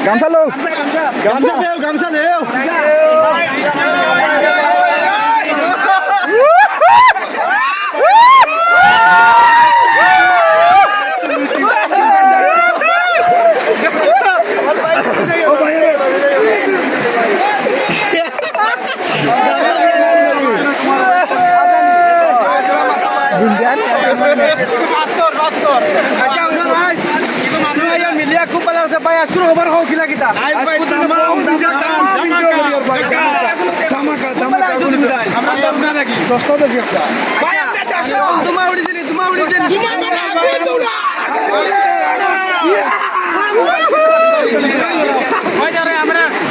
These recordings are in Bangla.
গামছা লো গামছা দেও মিলিয়া খুব ভালো আছে ভাই আজকে খবর হোক কিলা কিতা তোমার উড়িছেনি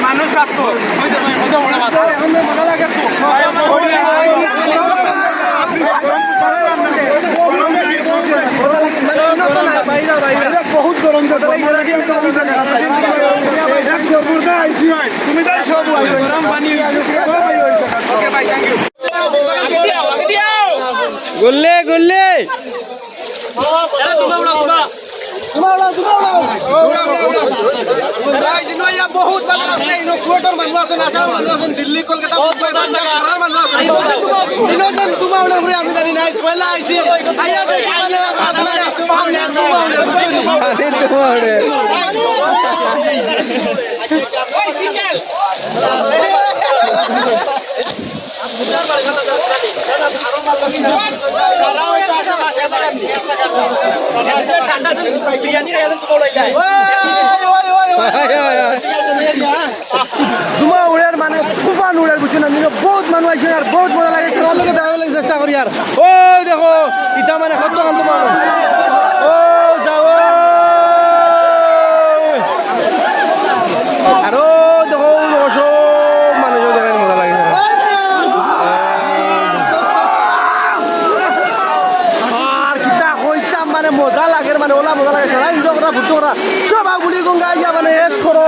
মানুষ বহুত গরম তুমি তাই সব গরম পানি গুল্লে গুল্লে বহুত মানুষ আছে কোর্টর মানুষ আছেন আসার মানুষ আছেন দিল্লি কলকাতা মুম্বাই সারার মানুষ আছেন ইনোজন তুমাউলের পরে আমি জানি না পয়লা আইছি আইয়া দেখি মানে তুমাউলের ওই সিকেল তোমার উড়ার মানে তুফান উড়ার বুঝছেন আমি বহুত মানুষ আইছে আর বহুত মজা লাগছে ওর লগে যাওয়ার লাগে চেষ্টা করি আর ও দেখো ইটা মানে কত কান তোমার ও যাও আর ও দেখো সব মানুষ দেখেন মজা লাগে আর কিতা কইতাম মানে মজা লাগে মানে ওলা মজা লাগে সারা এনজয় করা ভুটো করা সব আগুলি গঙ্গা ইয়া মানে এস করো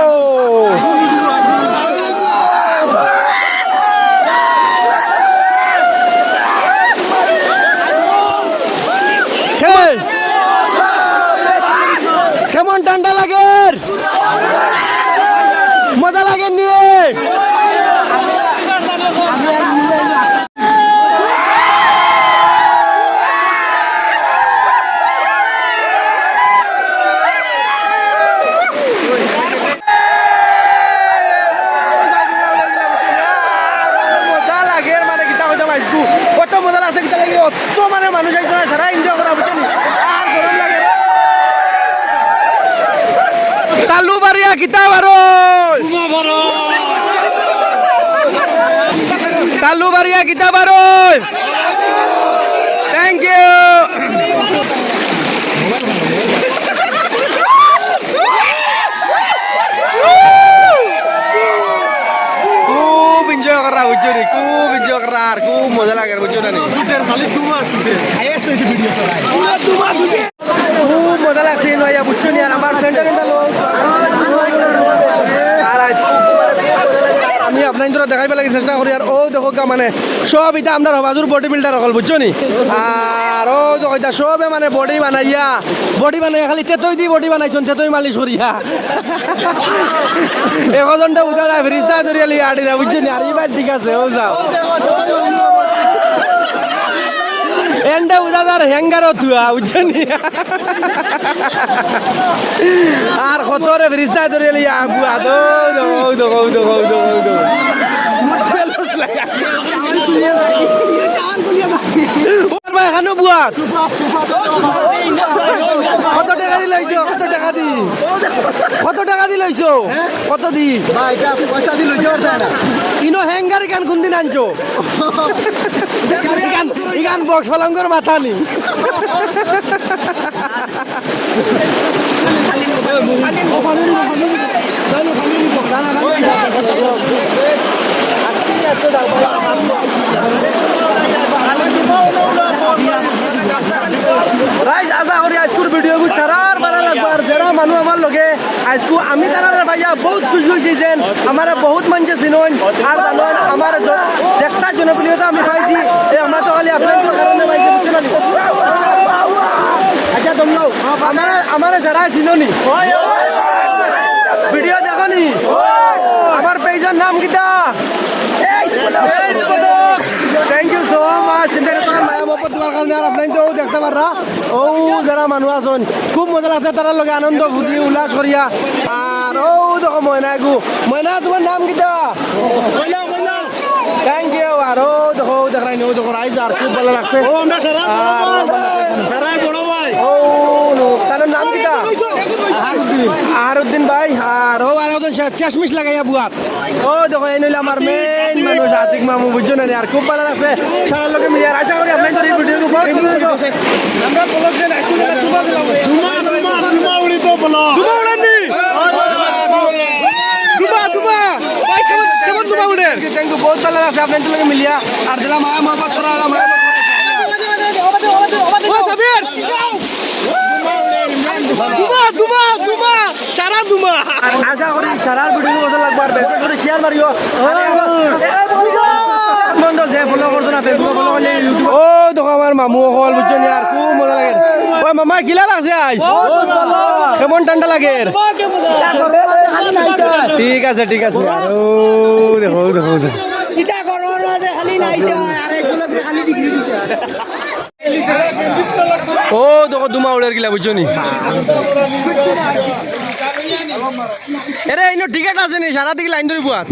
কেমন ঠান্ডা লাগে মজা লাগে নিয়ে মজা লাগে মানে কিতা হইতে পাইছু কত মজা লাগছে কিতা লাগে অত মানে মানুষ একজন সারা এনজয় করা বুঝছেন আর গরম লাগে তালু বাড়িয়া কিতা বারো তালু বাড়িয়া কিতা বারো থ্যাংক ইউ খুব এনজয় করা বুঝছো নি খুব এনজয় করা আর খুব মজা লাগে বুঝছো না খুব মজা লাগছে নয়া বুঝছো নি আর আমার ফ্রেন্ডের লোক আমি আপনার তোরা দেখাইব লাগে চেষ্টা করি আর ও দেখো মানে সব এটা আপনার হবাজুর বডি বিল্ডার হল বুঝছো নি আর ও দেখো এটা সবে মানে বডি বানাইয়া খালি তেতই দি বডি বানাইছন তেতই মালিশ করিয়া একজনটা বুঝা যায় ফ্রিজটা ধরিয়া লিয়া আড়িরা বুঝছো নি আর এবার ঠিক আছে ও যাও এন্ডা বুঝা যার হ্যাঙ্গারও তুয়া বুঝছো নি আর কতরে ফ্রিজটা ধরিয়া লিয়া বুয়া দো এখানো বুয়া কত টাকা দি লইছো কত টাকা দি লইছো কত দি পয়সা দি লইছো ইনো হ্যাঙ্গার গান কোন দিন আনছো ইগান বক্স ফলঙ্গর মাথা নি রাইজ আশা করি আজকের ভিডিও ছাড়ার বারা লাগবে আর যারা মানুষ আমার লগে আজকে আমি তারা ভাইয়া বহুত খুশি হয়েছি যে আমার বহুত মানুষ চিনন আর জানেন আমার একটা জনপ্রিয়তা আমি পাইছি আমরা তো খালি আপনার কারণে পাইছি আচ্ছা তোমরাও আমার যারা চিননি ভিডিও দেখো পাররা ও যারা মানুষ আছেন খুব মজা লাগছে তারা লগে আনন্দ ফুটি উল্লাস করিয়া আর ও দেখো ময়না গু ময়না তোমার নাম কিটা থ্যাংক ইউ আর ও দেখো দেখাই নো দেখো রাইজ আর খুব ভালো লাগছে ও আমরা সারা বড় ভাই ও তার নাম কিটা আহারউদ্দিন ভাই আর ও আরেকজন চশমিশ লাগাইয়া বুয়াত ও দেখো এই নইলে আমার মেইন মানুষ আতিক মামু বুঝছো না আর খুব ভালো লাগছে সারা লোকে মিলিয়ে আশা করি আপনাদের এই ভিডিওকে বহুত আমরা ব্লগ দেন দুমা উড়ি তো বলো দুমা উড়ানি দুমা ভাই কেমন দুমা উড়ে থ্যাংক ইউ বহুত ভালো লাগছে আপনাদের লোকে মিলিয়া আর দিলা মায়া মহব্বত করা মায়া ও সাবির দুমা সারা দুমা আশা করি সারার ভিডিও মজা লাগবে আর বেশি করে শেয়ার মারিও বন্ধু যে ফলো করছো না ফেসবুক ফলো করলে ইউটিউব ও দেখো আমার মামু হল বুঝছো নি আর খুব মজা লাগে ওই মামা কিলা লাগছে আজ কেমন ঠান্ডা লাগে ঠিক আছে আর ও দেখো কিটা করো না যে খালি নাইতে আর একগুলো খালি ডিগ্রি দিতে ও দেখো দুমা উড়ের গিলা বুঝছো নি এরে ইনো টিকেট আছে নি সারা দিকে লাইন ধরে বুয়াত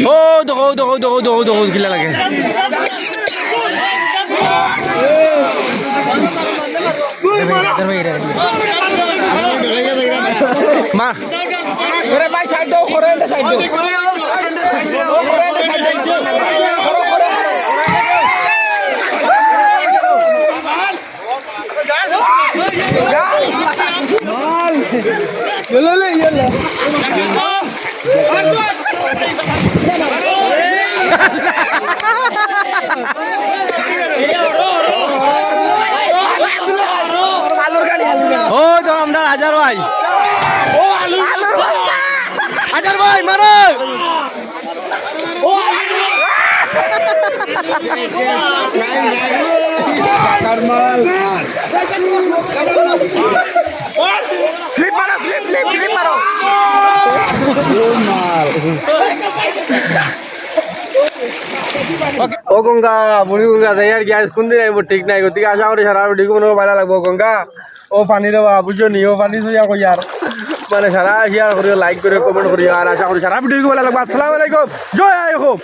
ও দেখো গিলা লাগে মা ওরে ভাই সাইড দাও করে এন্ড সাইড দাও ও করে এন্ড সাইড দাও করে ले ये ले ও তো আমরা হাজার ভাই ও আলু হাজার ভাই মারো ও কারমাল ফ্লিপ মারো ও গঙ্গা বুড়ি গঙ্গা যাই আর গ্যাস কোন দিন আইব ঠিক নাই গতিকে আশা করি সারা ভিডিও মনে ভালো লাগবো গঙ্গা ও পানি দেবা বুঝছো নি ও পানি সুইয়া কই আর মানে সারা শেয়ার করিও লাইক করিও কমেন্ট করিও আর আশা করি সারা ভিডিও ভালো লাগবে আসসালামু আলাইকুম জয় আই হোপ